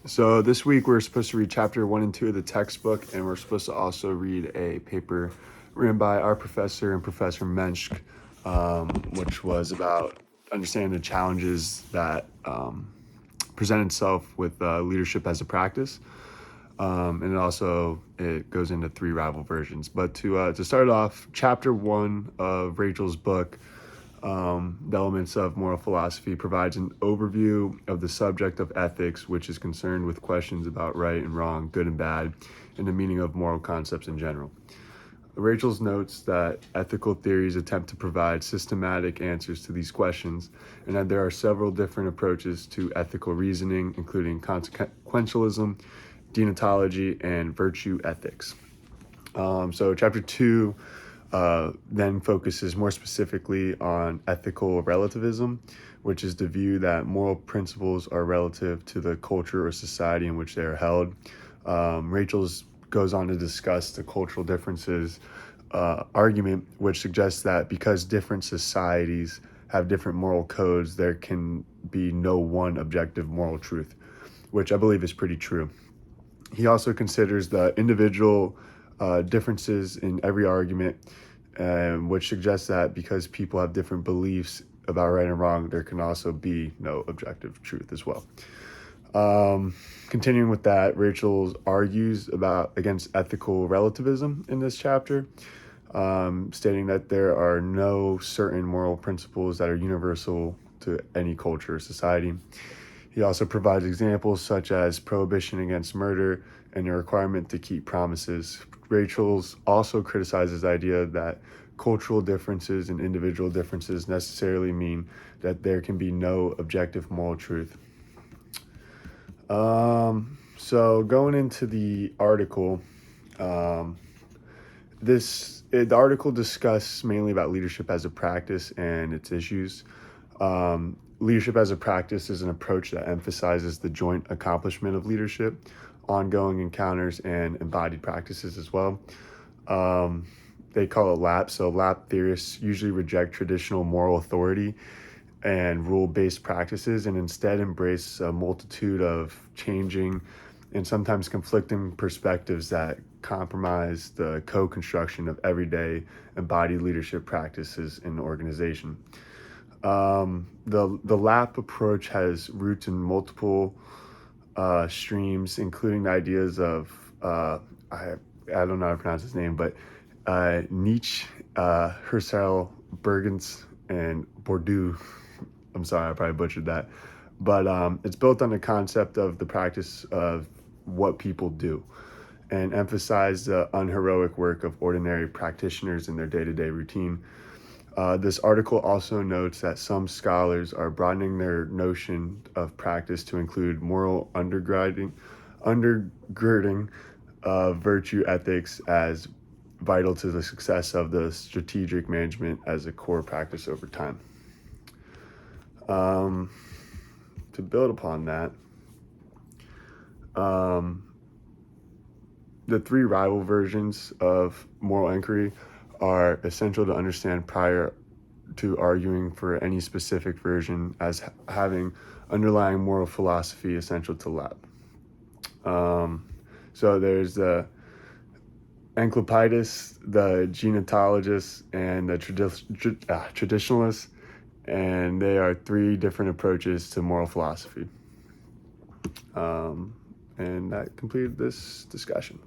So this week we're supposed to read chapter 1 and 2 of the textbook, and we're supposed to also read a paper written by our professor and Professor Mensch, which was about understanding the challenges that present itself with leadership as a practice. And it goes into 3 rival versions. But to start off, chapter 1 of Rachel's book, The Elements of Moral Philosophy, provides an overview of the subject of ethics, which is concerned with questions about right and wrong, good and bad, and the meaning of moral concepts in general. Rachel's notes that ethical theories attempt to provide systematic answers to these questions, and that there are several different approaches to ethical reasoning, including consequentialism, deontology, and virtue ethics. So chapter 2 then focuses more specifically on ethical relativism, which is the view that moral principles are relative to the culture or society in which they are held. Rachel's goes on to discuss the cultural differences argument, which suggests that because different societies have different moral codes, there can be no one objective moral truth, which I believe is pretty true. He also considers the individual differences in every argument, which suggests that because people have different beliefs about right and wrong, there can also be no objective truth as well. Continuing with that, Rachel argues against ethical relativism in this chapter, stating that there are no certain moral principles that are universal to any culture or society. He also provides examples such as prohibition against murder and the requirement to keep promises. Rachel's also criticizes the idea that cultural differences and individual differences necessarily mean that there can be no objective moral truth. So going into the article, the article discusses mainly about leadership as a practice and its issues. Leadership as a practice is an approach that emphasizes the joint accomplishment of leadership, ongoing encounters, and embodied practices as well. They call it LAP. So LAP theorists usually reject traditional moral authority and rule-based practices and instead embrace a multitude of changing and sometimes conflicting perspectives that compromise the co-construction of everyday embodied leadership practices in the organization. The LAP approach has roots in multiple streams, including the ideas of I don't know how to pronounce his name, but Nietzsche, Husserl, Bergens, and Bourdieu. I'm sorry, I probably butchered that, but it's built on the concept of the practice of what people do, and emphasize the unheroic work of ordinary practitioners in their day-to-day routine. This article also notes that some scholars are broadening their notion of practice to include moral undergirding virtue ethics as vital to the success of the strategic management as a core practice over time. To build upon that, the 3 rival versions of moral inquiry are essential to understand prior to arguing for any specific version as having underlying moral philosophy essential to LAP. So there's the Encyclopedists, the genealogists, and the traditionalists, and they are 3 different approaches to moral philosophy. And that completed this discussion.